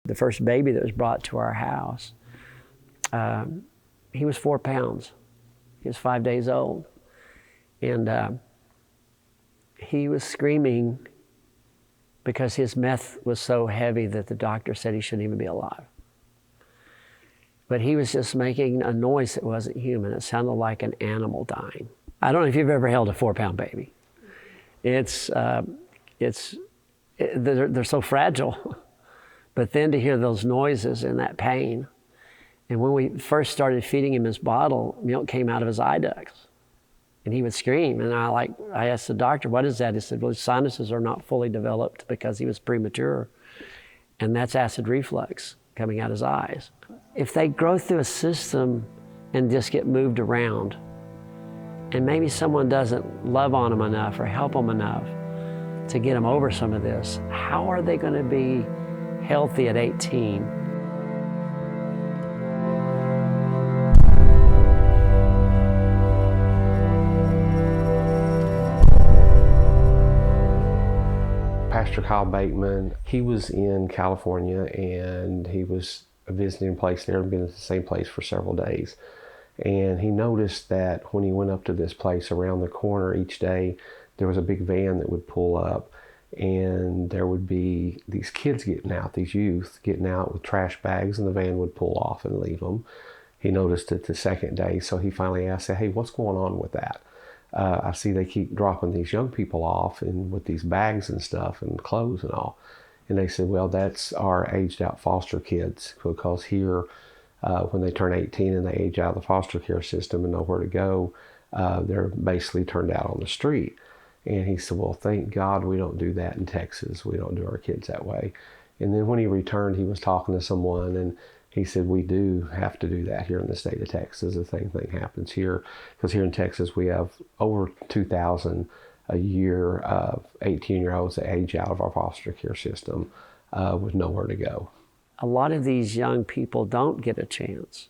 The first baby that was brought to our house, he was 4 pounds. He was 5 days old. And he was screaming because his meth was so heavy that the doctor said he shouldn't even be alive. But he was just making a noise that wasn't human. It sounded like an animal dying. I don't know if you've ever held a 4-pound baby. They're so fragile. But then to hear those noises and that pain, and when we first started feeding him his bottle, milk came out of his eye ducts. And he would scream. And I asked the doctor, what is that? He said, well, his sinuses are not fully developed because he was premature. And that's acid reflux coming out his eyes. If they grow through a system and just get moved around, and maybe someone doesn't love on them enough or help them enough to get them over some of this, how are they going to be healthy at 18? Pastor Kyle Bateman, he was in California and he was visiting a place there and been at the same place for several days. And he noticed that when he went up to this place around the corner each day, there was a big van that would pull up and there would be these kids getting out, these youth getting out with trash bags, and the van would pull off and leave them. He noticed it the second day, so he finally asked, hey, what's going on with that? I see they keep dropping these young people off and with these bags and stuff and clothes and all. And they said, well, that's our aged out foster kids, because here, when they turn 18 and they age out of the foster care system and know where to go, they're basically turned out on the street. And he said, well, thank God we don't do that in Texas. We don't do our kids that way. And then when he returned, he was talking to someone, and he said, we do have to do that here in the state of Texas. The same thing happens here, because here in Texas we have over 2,000 a year of 18-year-olds that age out of our foster care system with nowhere to go. A lot of these young people don't get a chance.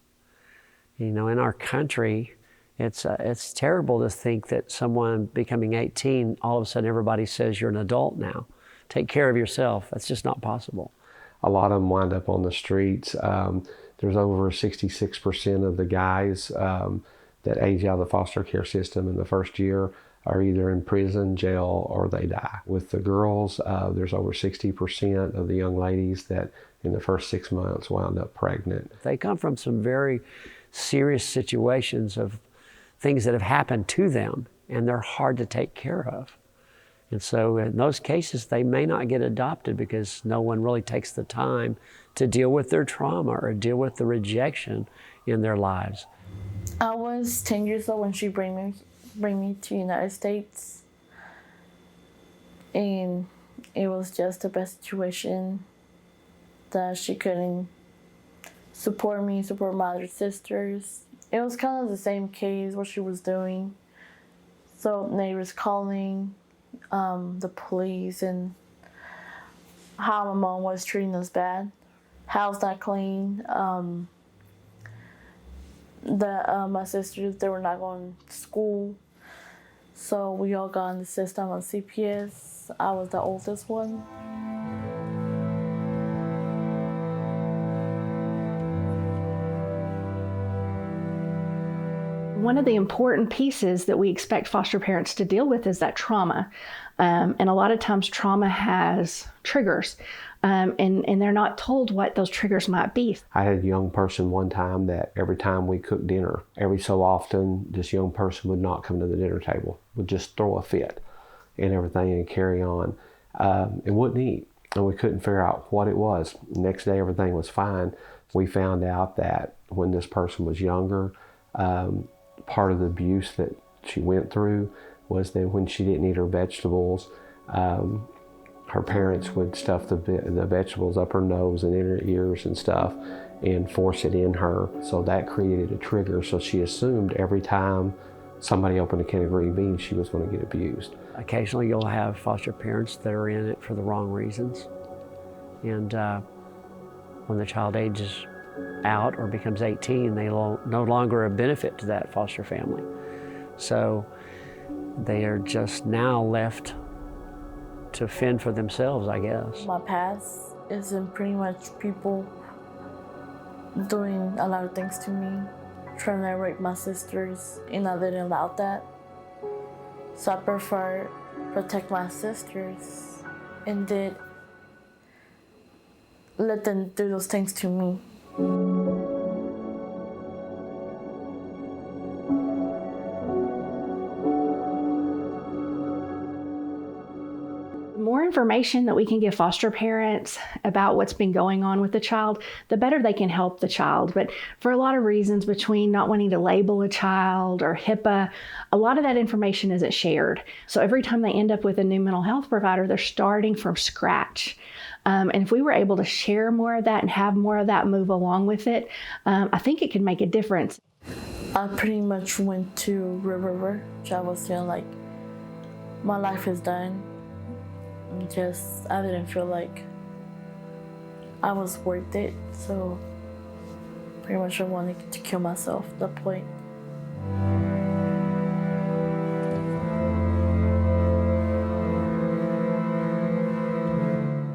You know, in our country, it's terrible to think that someone becoming 18, all of a sudden everybody says you're an adult now. Take care of yourself. That's just not possible. A lot of them wind up on the streets. There's over 66% of the guys that age out of the foster care system in the first year are either in prison, jail, or they die. With the girls, there's over 60% of the young ladies that in the first 6 months wound up pregnant. They come from some very serious situations of things that have happened to them, and they're hard to take care of. And so in those cases, they may not get adopted because no one really takes the time to deal with their trauma or deal with the rejection in their lives. I was 10 years old when she bring me to the United States. And it was just a bad situation that she couldn't support me, support my other sisters. It was kind of the same case what she was doing. So neighbors calling, the police, and how my mom was treating us bad. House not clean. My sisters, they were not going to school. So we all got in the system on CPS. I was the oldest one. One of the important pieces that we expect foster parents to deal with is that trauma. And a lot of times trauma has triggers, and they're not told what those triggers might be. I had a young person one time that every time we cooked dinner, every so often, this young person would not come to the dinner table, would just throw a fit and everything and carry on and wouldn't eat. And we couldn't figure out what it was. Next day, everything was fine. We found out that when this person was younger, part of the abuse that she went through was that when she didn't eat her vegetables, her parents would stuff the vegetables up her nose and in her ears and stuff and force it in her. So that created a trigger. So she assumed every time somebody opened a can of green beans, she was going to get abused. Occasionally you'll have foster parents that are in it for the wrong reasons. And when the child ages out or becomes 18, they no longer a benefit to that foster family. So they are just now left to fend for themselves, I guess. My past isn't pretty much people doing a lot of things to me, trying to rape my sisters, and I didn't allow that. So I prefer protect my sisters and did let them do those things to me. The more information that we can give foster parents about what's been going on with the child, the better they can help the child. But for a lot of reasons, between not wanting to label a child or HIPAA, a lot of that information isn't shared. So every time they end up with a new mental health provider, they're starting from scratch. And if we were able to share more of that and have more of that move along with it, I think it could make a difference. I pretty much went to River, which I was feeling like my life is done. I didn't feel like I was worth it, so pretty much I wanted to kill myself at that point.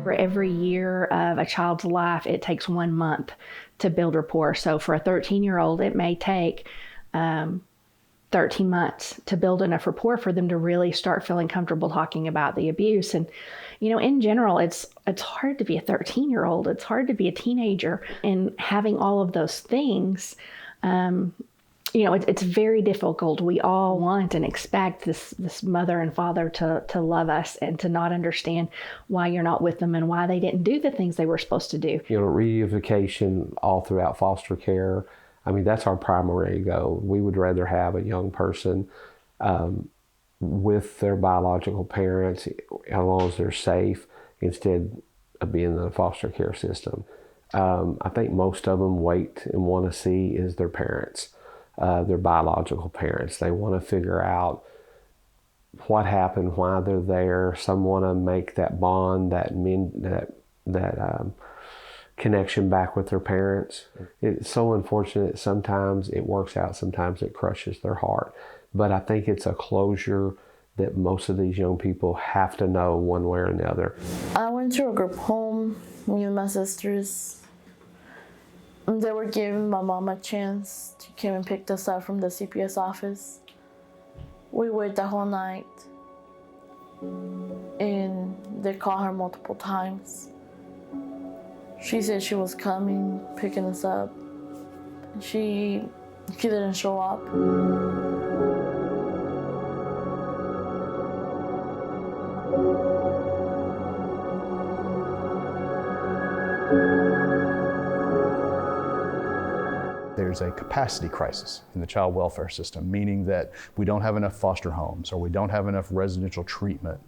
For every year of a child's life, it takes 1 month to build rapport. So for a 13-year-old, it may take 13 months to build enough rapport for them to really start feeling comfortable talking about the abuse. And, in general, it's hard to be a 13-year-old. It's hard to be a teenager. And having all of those things, it's very difficult. We all want and expect this mother and father to love us and to not understand why you're not with them and why they didn't do the things they were supposed to do. Reunification all throughout foster care, that's our primary goal. We would rather have a young person with their biological parents as long as they're safe instead of being in the foster care system. I think most of them wait and want to see is their parents, their biological parents. They want to figure out what happened, why they're there. Some want to make that bond, that connection back with their parents. It's so unfortunate. Sometimes it works out, sometimes it crushes their heart. But I think it's a closure that most of these young people have to know one way or another. I went to a group home, me and my sisters. They were giving my mom a chance to come and pick us up from the CPS office. We waited the whole night, and they called her multiple times. She said she was coming, picking us up. She didn't show up. There's a capacity crisis in the child welfare system, meaning that we don't have enough foster homes or we don't have enough residential treatment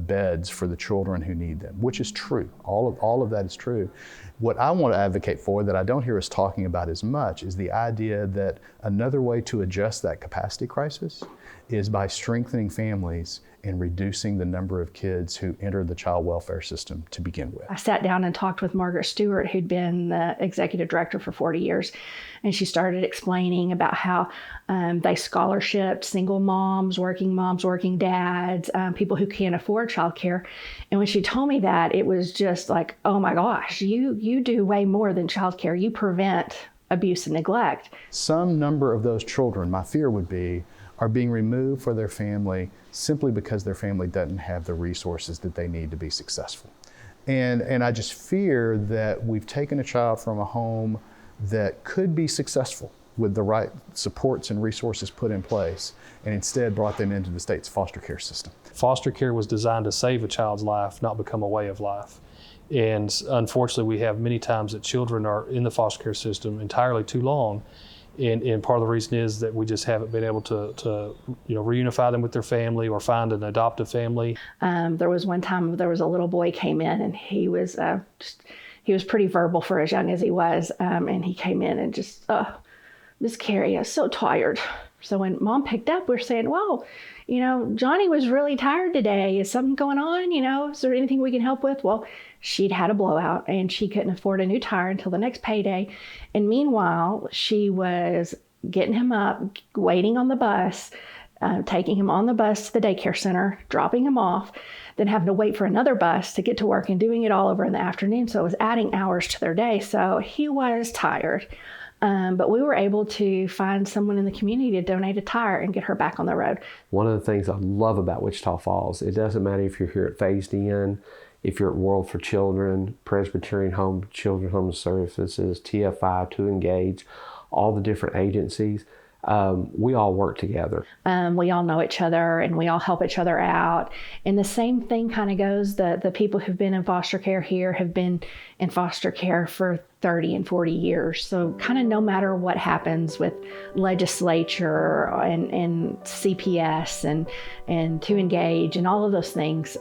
beds for the children who need them, which is true. All of that is true. What I want to advocate for, that I don't hear us talking about as much, is the idea that another way to adjust that capacity crisis is by strengthening families and reducing the number of kids who enter the child welfare system to begin with. I sat down and talked with Margaret Stewart, who'd been the executive director for 40 years, and she started explaining about how they scholarshiped single moms, working dads, people who can't afford childcare. And when she told me that, it was just like, oh my gosh, you do way more than childcare. You prevent abuse and neglect. Some number of those children, my fear would be, are being removed from their family simply because their family doesn't have the resources that they need to be successful. And I just fear that we've taken a child from a home that could be successful with the right supports and resources put in place, and instead brought them into the state's foster care system. Foster care was designed to save a child's life, not become a way of life. And unfortunately, we have many times that children are in the foster care system entirely too long. And part of the reason is that we just haven't been able to reunify them with their family or find an adoptive family. There was one time there was a little boy came in, and he was pretty verbal for as young as he was. And he came in and just, Miss Carrie, I'm so tired. So when Mom picked up, we're saying, well, Johnny was really tired today. Is something going on? Is there anything we can help with? Well, she'd had a blowout and she couldn't afford a new tire until the next payday. And meanwhile, she was getting him up, waiting on the bus, taking him on the bus to the daycare center, dropping him off, then having to wait for another bus to get to work and doing it all over in the afternoon. So it was adding hours to their day. So he was tired. But we were able to find someone in the community to donate a tire and get her back on the road. One of the things I love about Wichita Falls, it doesn't matter if you're here at Phased In, if you're at World for Children, Presbyterian Home, Children's Home Services, TFI, To Engage, all the different agencies, we all work together. We all know each other and we all help each other out. And the same thing kind of goes, the people who've been in foster care here have been in foster care for 30 and 40 years. So kind of no matter what happens with legislature and CPS and To Engage and all of those things,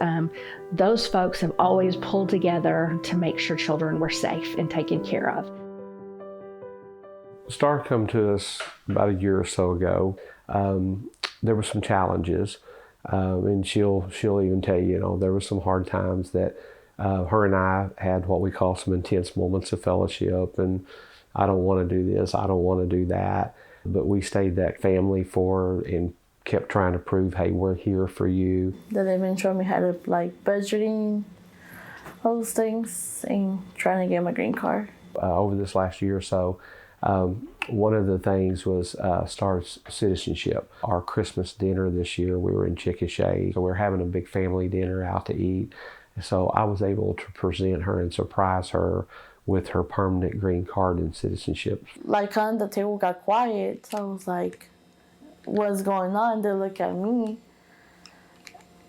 those folks have always pulled together to make sure children were safe and taken care of. Star come to us about a year or so ago. There were some challenges, and she'll even tell you, there were some hard times that her and I had what we call some intense moments of fellowship, and I don't want to do this, I don't want to do that, but we stayed that family for her and kept trying to prove, hey, we're here for you. That they've been showing me how to budgeting, all those things, and trying to get my green card. Over this last year or so, one of the things was Star's citizenship. Our Christmas dinner this year, we were in Chickasha, so we were having a big family dinner out to eat. So I was able to present her and surprise her with her permanent green card and citizenship. Kind of the table got quiet, so I was like, what's going on? They look at me,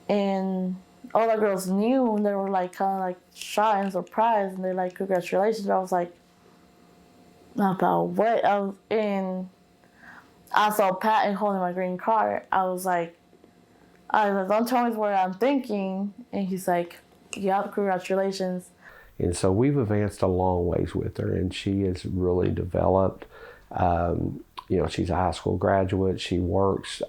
and all the girls knew, and they were kind of shy and surprised, and they're like, congratulations. I was like, about what? And I saw Patton holding my green card. I was like, don't tell me what I'm thinking. And he's like, yeah, congratulations. And so we've advanced a long ways with her, and she has really developed. She's a high school graduate. She works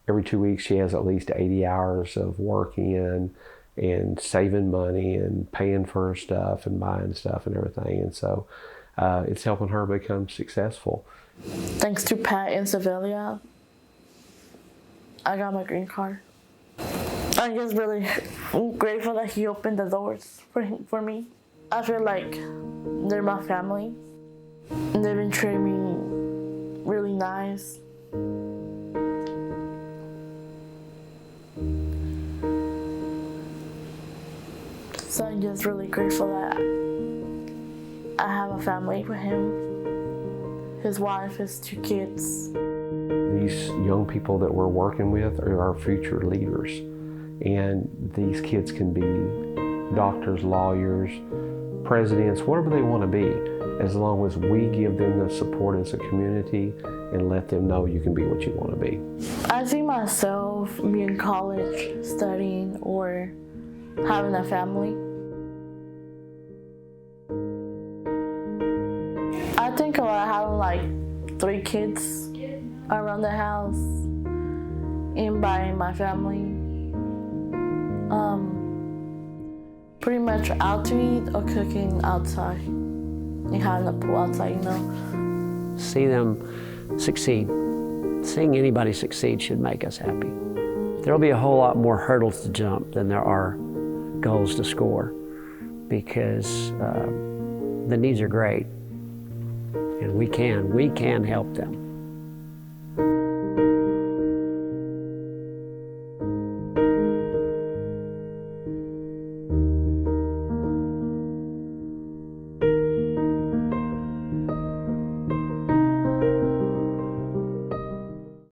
every 2 weeks. She has at least 80 hours of working and saving money and paying for her stuff and buying stuff and everything. And so it's helping her become successful. Thanks to Pat and Sevilla, I got my green card. I'm just really grateful that he opened the doors for me. I feel like they're my family, and they've been treating me really nice. So I'm just really grateful that I have a family with him, his wife, his 2 kids. These young people that we're working with are our future leaders. And these kids can be doctors, lawyers, presidents, whatever they want to be, as long as we give them the support as a community and let them know you can be what you want to be. I see myself being in college, studying, or having a family. I think about having 3 kids around the house and buying my family. Pretty much out to eat or cooking outside and having a pool outside, See them succeed. Seeing anybody succeed should make us happy. There'll be a whole lot more hurdles to jump than there are goals to score, because the needs are great, and we can help them.